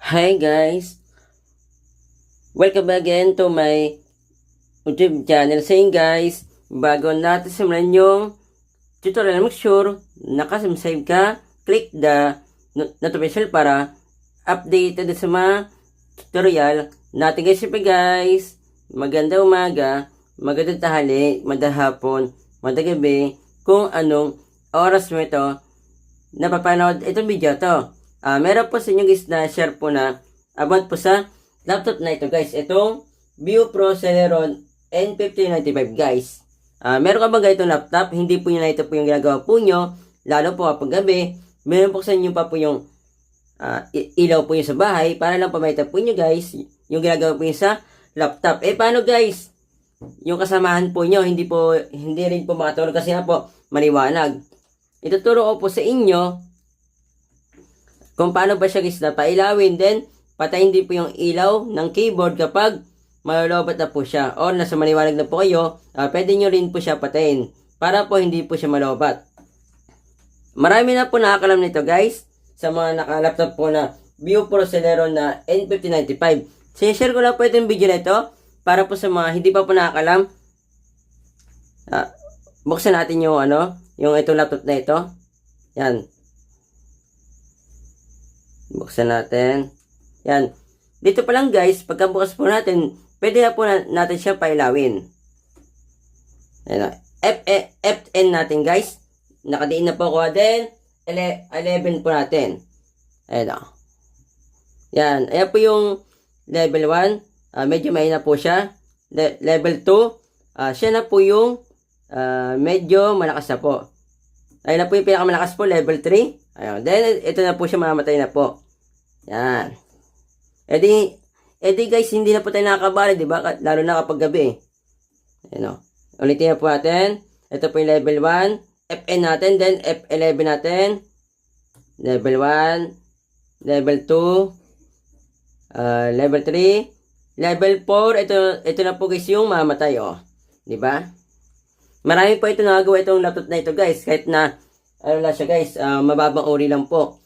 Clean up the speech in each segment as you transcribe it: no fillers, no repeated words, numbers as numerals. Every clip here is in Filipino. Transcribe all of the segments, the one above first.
Hi guys, welcome again to my YouTube channel. Saying guys, bago natin simulan yung tutorial, make sure nakasubscribe ka, click the notification para updated sa mga tutorial natin guys. Siyempre guys, maganda umaga, magandang tahali, madahapon, madagabi, kung anong oras mo ito napapanood itong video to. Meron po sa inyo guys na share po na about po sa laptop na ito guys. Itong ViewPro Celeron N5095 guys. Meron ka ba guys itong laptop? Hindi po yun na ito po yung ginagawa po nyo. Lalo po kapag gabi, meron po sa inyo pa po yung ilaw po yun sa bahay para lang pamakita po nyo guys yung ginagawa po yun sa laptop. Paano guys? Yung kasamahan po nyo, hindi rin po makatulog kasi nga po maliwanag. Ituturo ko po sa inyo kung paano ba siya guys na pailawin, then patayin din po yung ilaw ng keyboard kapag malolobat na po siya or nasa maliwanag na po kayo. Pwede nyo rin po siya patayin para po hindi po siya malobat. Marami na po nakakalam nito guys sa mga naka-laptop po na ViewPro Celeron na N5095. Sinishare ko lang po itong video na ito para po sa mga hindi pa po nakakalam. Buksan natin yung yung itong laptop na ito. Yan. Buksan natin. Yan. Dito pa lang guys, pagkabukas po natin, pwede na po natin siya pailawin. Yan. FN natin guys. Nakadiin na po ko. Then, 11 po natin. Ayan o. Yan. Ayan po yung level 1. Medyo mahina po siya. Level 2. Siya na po yung medyo malakas na po. Ayan na po yung pinakamalakas po, level 3. Ayun. Then, ito na po siya, mamatay na po. Yan. Edi guys, hindi na po tayo nakakabali, di ba? Lalo na kapag gabi. Ayun o. Ulitin na po natin. Ito po yung level 1. FN natin, then F11 natin. Level 1. Level 2. Level 3. Level 4. Ito na po guys yung mamatay, o. Di ba? Marami po ito nagagawa itong laptop na ito guys. Kahit na lang siya guys, mababang uri lang po.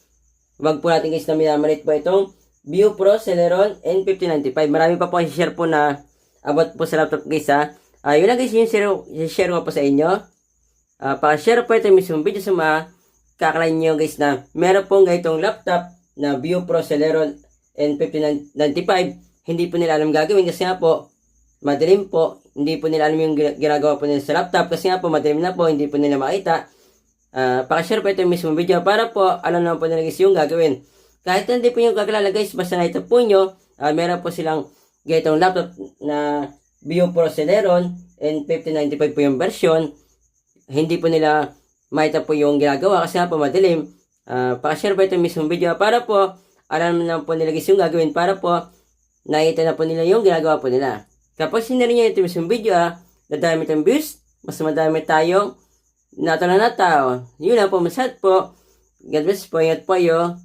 Wag po natin guys na minamalit po itong ViewPro Celeron N5095. Marami pa po i-share po na about po sa laptop guys ha. Yun lang guys yung share ko po sa inyo. Paka-share po ito mismong video sa mga kakalain nyo guys na meron pong ganitong laptop na ViewPro Celeron N5095. Hindi po nila alam gagawin kasi nga po madilim po. Hindi po nila alam yung ginagawa po nila sa laptop kasi nga po madilim na po. Hindi po nila makita. Pakashare po ito yung mismong video para po alam naman po nila guys yung gagawin. Kahit hindi po yung kakalala guys, basta na ito po nyo, meron po silang ganitong laptop na ViewPro Celeron N5095 po yung version. Hindi po nila makita po yung ginagawa kasi nga po madilim. Pakashare po ito yung mismong video para po alam naman po nila guys yung gagawin para po nakita na po nila yung ginagawa po nila. Kapag sinari nyo ito yung mismong video, nadami itong views, mas madami tayong natala na tao. Yun lang po, masad po. God bless po, ingat po kayo.